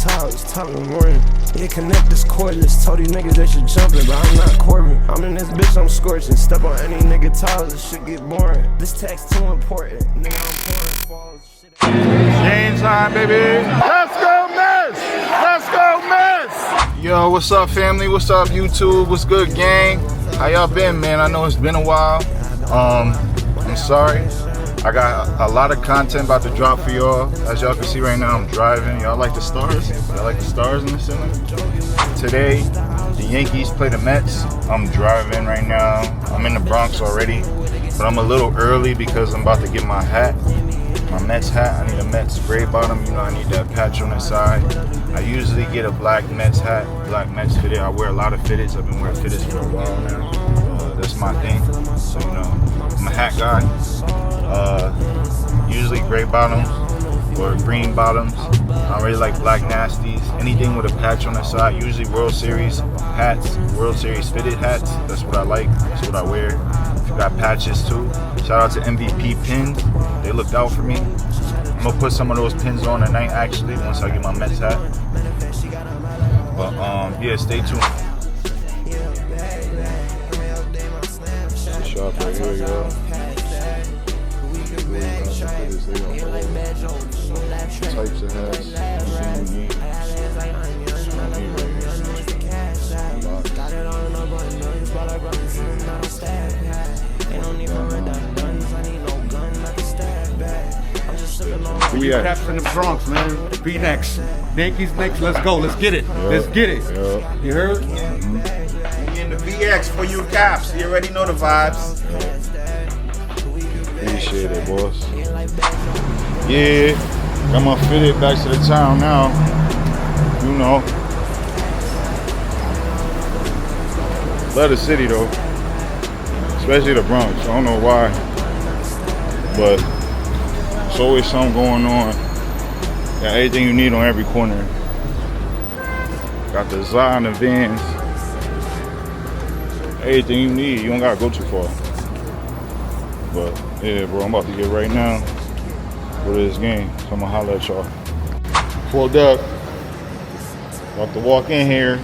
towers, top in the morning. Yeah, connect this cordless. Told these niggas they should jump it, but I'm not Corbin. I'm in this bitch, I'm scorching. Step on any nigga towers, this shit get boring. This text too important. Nigga, I'm pouring falls. Game time, baby. Let's go, Mets! Let's go, Mets! Yo, what's up, family? What's up, YouTube? What's good, gang? How y'all been, man? I know it's been a while. I'm sorry. I got a lot of content about to drop for y'all. As y'all can see right now, I'm driving. Y'all like the stars? Y'all like the stars in the ceiling? Today, the Yankees play the Mets. I'm driving right now. I'm in the Bronx already, but I'm a little early because I'm about to get my hat. My Mets hat. I need a Mets gray bottom. You know, I need that patch on the side. I usually get a black Mets hat, black Mets fitted. I wear a lot of fitteds. I've been wearing fitteds for a while now. That's my thing. So, you know, I'm a hat guy. Usually gray bottoms or green bottoms. I don't really like black nasties. Anything with a patch on the side. Usually World Series hats, World Series fitted hats. That's what I like. That's what I wear. Got patches too. Shout out to MVP pins. They looked out for me. I'm gonna put some of those pins on tonight actually once I get my Mets hat. But yeah, stay tuned. Shop right here, y'all. Types of hats. We caps in the Bronx, man. Be next. Yankees next. Let's go. Let's get it. Yep. Let's get it. Yep. You heard? We in the VX for you caps. You already know the vibes. Appreciate it, boss. Yeah. Got my fitted back to the town now. You know. Love the city though. Especially the Bronx. I don't know why. But there's always something going on. Got everything you need on every corner. Got the Zion events. Everything you need. You don't gotta go too far. But yeah, bro, I'm about to get right now for this game. So I'm gonna holler at y'all. Pulled up. About to walk in here.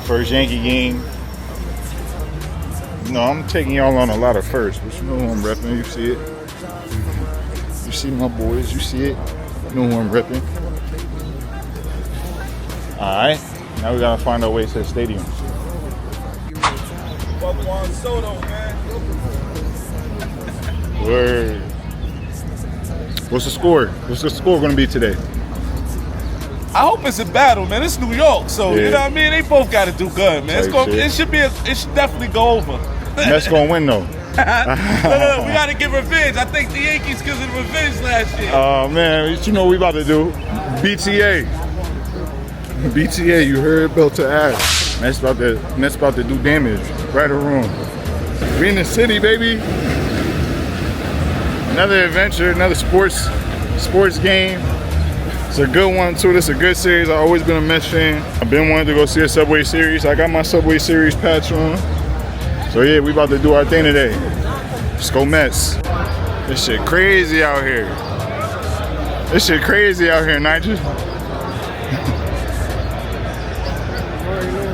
First Yankee game. No, I'm taking y'all on a lot of firsts, but you know who I'm repping. You see it. You see my boys. You see it. You know who I'm repping. All right. Now we gotta find our way to the stadium. Word. What's the score? What's the score gonna be today? I hope it's a battle, man. It's New York, so yeah. You know what I mean. They both got to do good, man. It should definitely go over. Mets gonna win though. No, we got to get revenge. I think the Yankees gives it revenge last year. Oh man, you know what we about to do? BTA. BTA, you heard? Belt to ass. Mets about to do damage, right or wrong. We in the city, baby. Another adventure, another sports game. It's a good one too. This is a good series. I've always been a Mets fan. I've been wanting to go see a Subway Series. I got my Subway Series patch on. So yeah, we about to do our thing today. Let's go Mets. This shit crazy out here. This shit crazy out here, Nigel.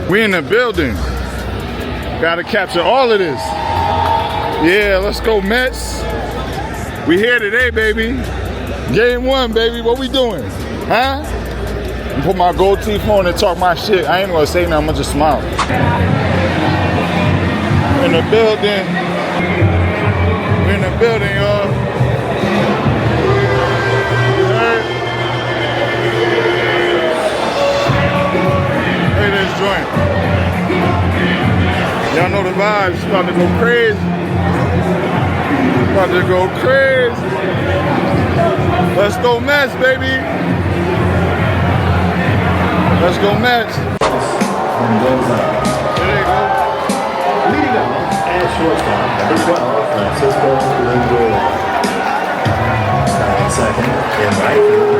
We in the building. Gotta capture all of this. Yeah, let's go Mets. We here today, baby. Game 1, baby. What we doing? Huh? I put my gold teeth on and talk my shit. I ain't gonna say nothing, I'm gonna just smile. We're in the building. We're in the building, y'all. Look at this joint. Y'all know the vibes. It's about to go crazy. It's about to go crazy. Let's go Mets, baby. Let's go Mets. There you go. Leading off at shortstop, number 12, Francisco Lindor. Starting second in right field.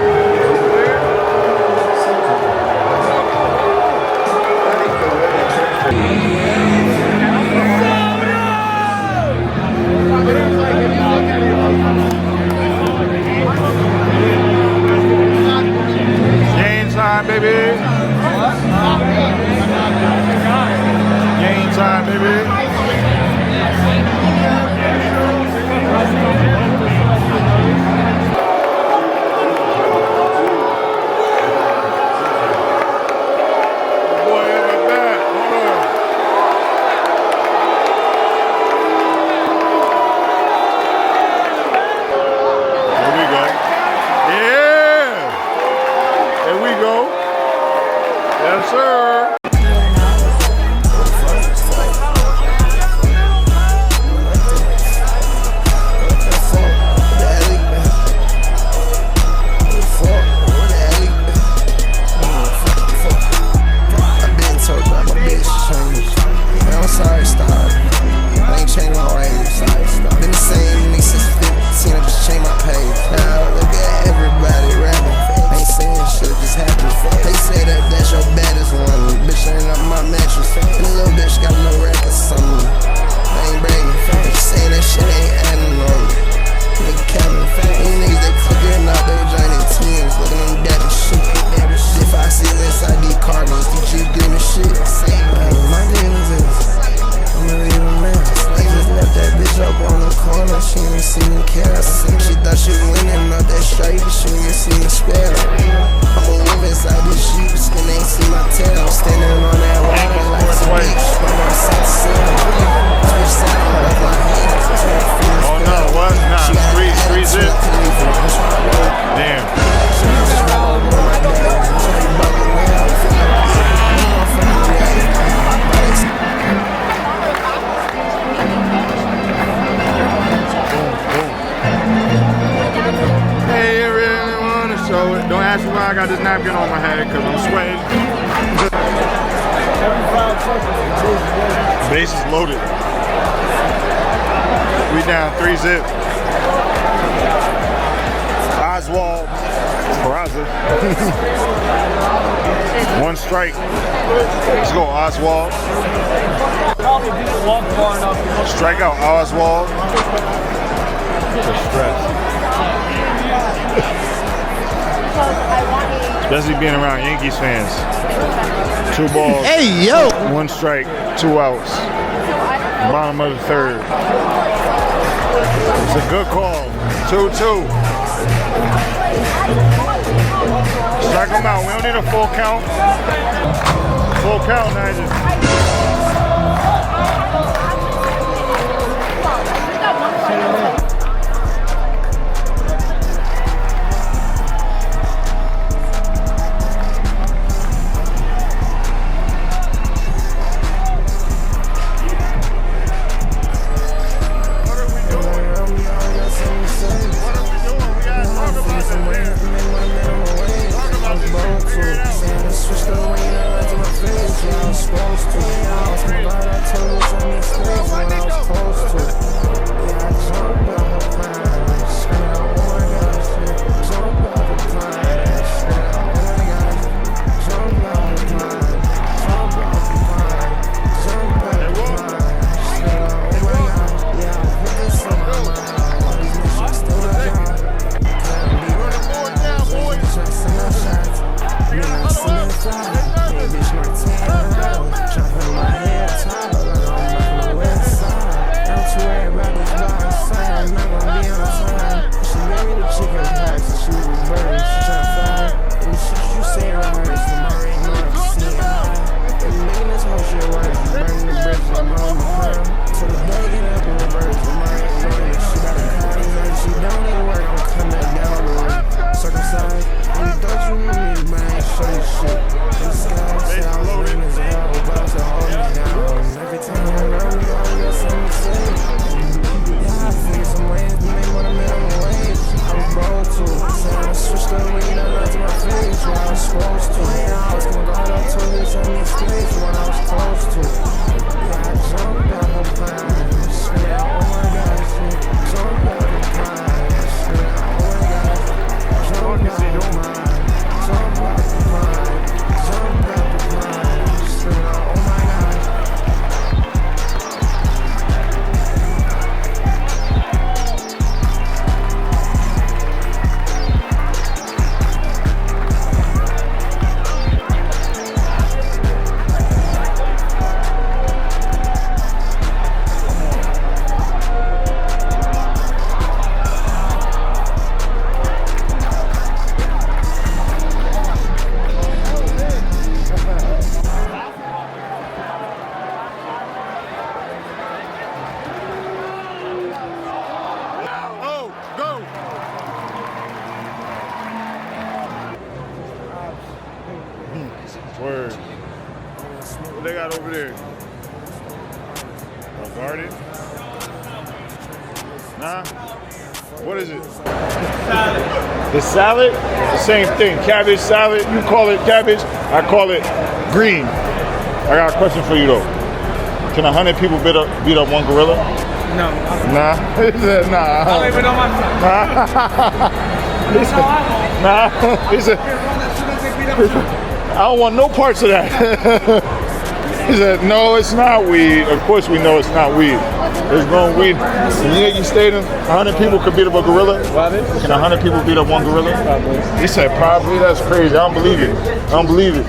That's why I got this napkin on my head, because I'm sweating. Base is loaded. We down 3-zip. Oswald, Peraza. One strike. Let's go, Oswald. Strike out, Oswald. The stress. Especially being around Yankees fans. 2 balls. Hey, yo! 1 strike, 2 outs. Bottom of the 3rd. It's a good call. 2-2. Strike him out. We don't need a full count. Full count, Nigel. Word. What they got over there? A garden? Nah? What is it? Salad. The salad? The same thing. Cabbage salad. You call it cabbage. I call it green. I got a question for you though. Can 100 people beat up one gorilla? No. Nah. He said nah. I don't even know my son. He said, nah. He said, I don't want no parts of that. He said, no, it's not weed. Of course we know it's not weed. It's grown weed. In Yankee Stadium, 100 people could beat up a gorilla. Can 100 people beat up one gorilla? He said, probably. That's crazy. I don't believe it. I don't believe it.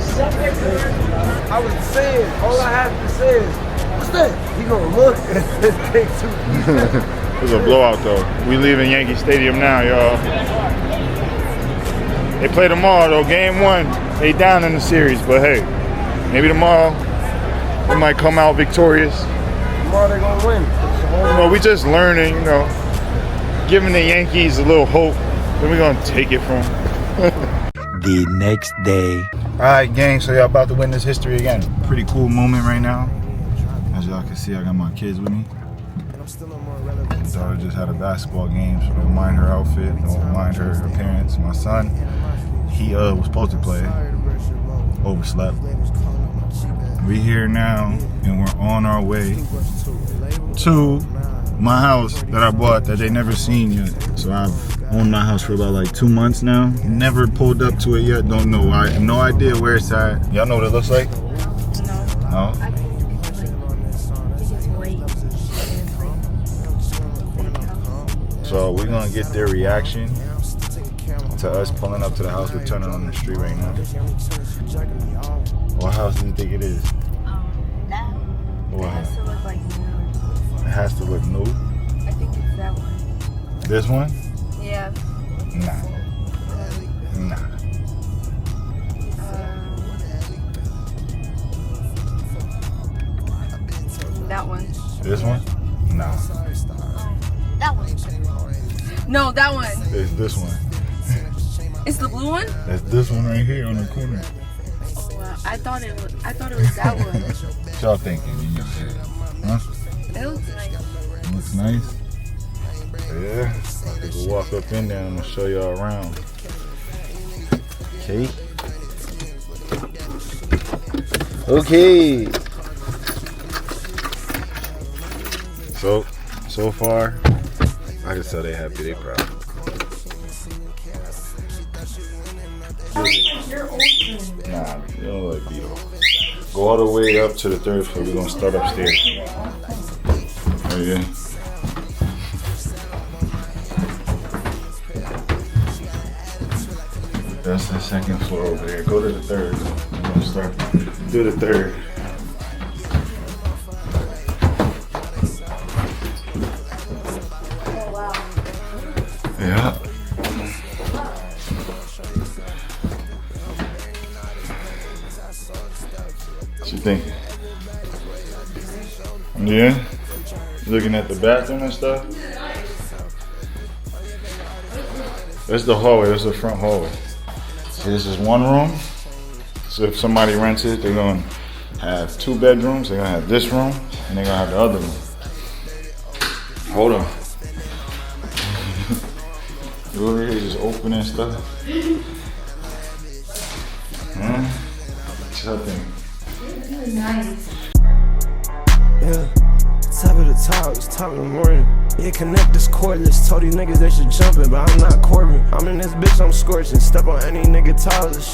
I was saying, all I have to say is, what's that? He gonna look and take 2. It's a blowout though. We leaving Yankee Stadium now, y'all. They play tomorrow though, game 1. They down in the series, but hey, maybe tomorrow we might come out victorious. Tomorrow they're gonna win. We just learning, giving the Yankees a little hope. Then we're gonna take it from The next day. All right, gang, so y'all about to win this history again. Pretty cool moment right now. As y'all can see, I got my kids with me. My daughter just had a basketball game, so don't mind her outfit, don't mind her appearance. My son he was supposed to play. Overslept. We here now, and we're on our way to my house that I bought that they never seen yet. So I've owned my house for about like 2 months now. Never pulled up to it yet. Don't know. I have no idea where it's at. Y'all know what it looks like? No. So we're gonna get their reaction to us pulling up to the house. We're turning on the street right now. What house do you think it is? That. What? It has to look like new. It has to look new. I think it's that one. This one? Yeah. Nah. That one. This one? Nah. That one. No, that one. It's this one. It's the blue one? That's this one right here on the corner. Oh, wow. I thought it was that one. What y'all thinking in your head? Huh? It looks nice. It looks nice? Yeah. I think we'll walk up in there and I'm gonna show y'all around. Okay. Okay. So far, I can tell they happy, they proud. Nah, you don't like Beto. Go all the way up to the 3rd floor. We're gonna start upstairs. Right here. That's the 2nd floor over there. Go to the 3rd. We're gonna start. Do the 3rd. Yeah. What you think? Yeah? Looking at the bathroom and stuff? That's the hallway, that's the front hallway. See, this is one room. So if somebody rents it, they're gonna have 2 bedrooms. They're gonna have this room, and they're gonna have the other room. Hold on. You over here just opening stuff. What's up then? Really nice. Yeah, top of the top, it's top of the morning. Yeah, connect this cordless. Told these niggas they should jump it, but I'm not Corbin. I'm in this bitch, I'm scorching. Step on any nigga toes.